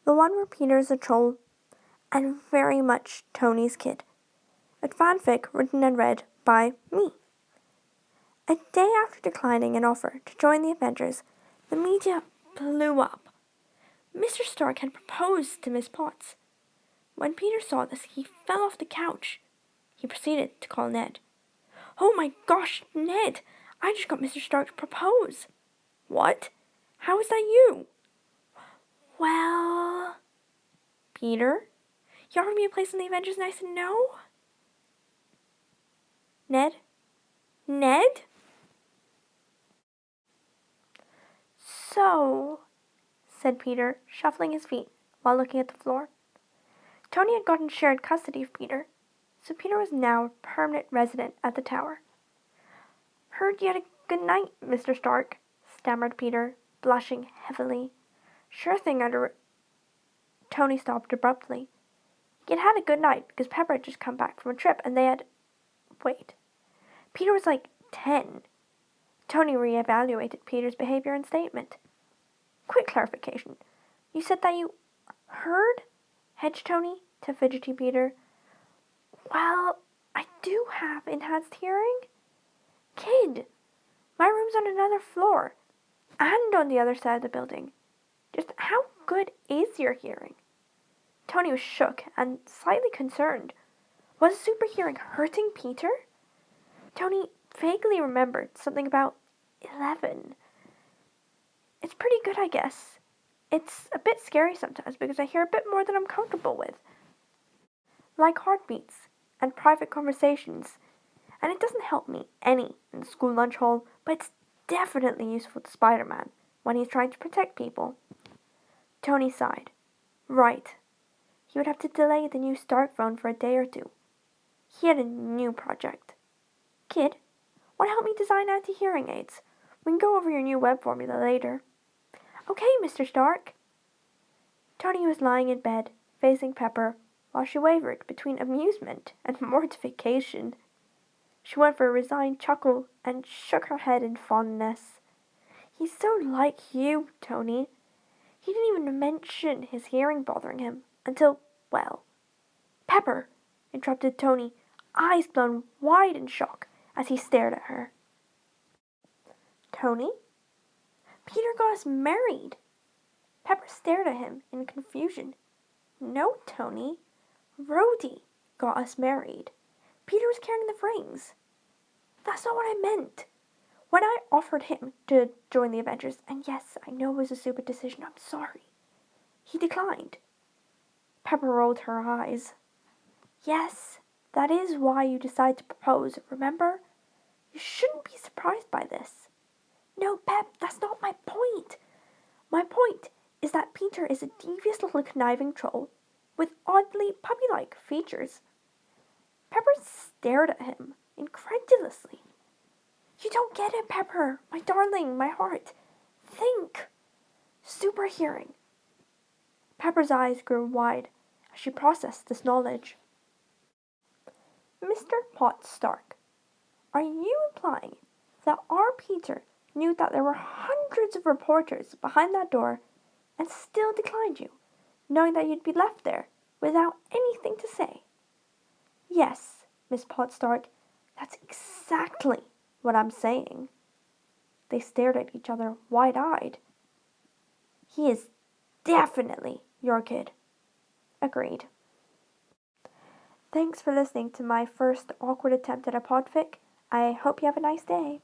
the one where Peter's a troll, and very much Tony's kid. A fanfic written and read by me. A day after declining an offer to join the Avengers, the media blew up. Mr. Stark had proposed to Miss Potts. When Peter saw this, he fell off the couch. He proceeded to call Ned. "Oh my gosh, Ned! I just got Mr. Stark to propose." "What? How is that you?" "Well, Peter, you offered me a place in the Avengers and I said no." Ned? "So," said Peter, shuffling his feet while looking at the floor. Tony had gotten shared custody of Peter, so Peter was now a permanent resident at the tower. "Heard you had a good night, Mr. Stark," stammered Peter, blushing heavily. "Sure thing, Tony stopped abruptly. He had had a good night because Pepper had just come back from a trip and they had... Wait. Peter was like 10. Tony reevaluated Peter's behavior and statement. "Quick clarification. You said that you heard?" hedged Tony to fidgety Peter. "Well, I do have enhanced hearing." "Kid, my room's on another floor and on the other side of the building. Just how good is your hearing?" Tony was shook and slightly concerned. Was super hearing hurting Peter? Tony vaguely remembered something about 11. "It's pretty good, I guess. It's a bit scary sometimes because I hear a bit more than I'm comfortable with. Like heartbeats and private conversations. And it doesn't help me any in the school lunch hall, but it's definitely useful to Spider-Man when he's trying to protect people." Tony sighed. Right. He would have to delay the new Stark phone for a day or two. He had a new project. "Kid, want to help me design anti-hearing aids? We can go over your new web formula later." "Okay, Mr. Stark." Tony was lying in bed, facing Pepper, while she wavered between amusement and mortification. She went for a resigned chuckle and shook her head in fondness. "He's so like you, Tony. He didn't even mention his hearing bothering him until, well..." "Pepper!" interrupted Tony, eyes blown wide in shock as he stared at her. "Tony? Peter got us married." Pepper stared at him in confusion. "No, Tony. Rhodey got us married. Peter was carrying the rings." "That's not what I meant. When I offered him to join the Avengers, and yes, I know it was a stupid decision, I'm sorry, he declined." Pepper rolled her eyes. "Yes, that is why you decided to propose, remember? You shouldn't be surprised by this." "No, Pep, that's not my point. My point is that Peter is a devious little conniving troll with oddly puppy-like features." Pepper stared at him incredulously. "You don't get it, Pepper, my darling, my heart. Think. Super hearing." Pepper's eyes grew wide as she processed this knowledge. "Mr. Potts Stark, are you implying that our Peter knew that there were hundreds of reporters behind that door and still declined you, knowing that you'd be left there without anything to say?" "Yes, Miss Potts Stark, that's exactly what I'm saying." They stared at each other wide-eyed. "He is definitely your kid." Agreed. Thanks for listening to my first awkward attempt at a podfic. I hope you have a nice day.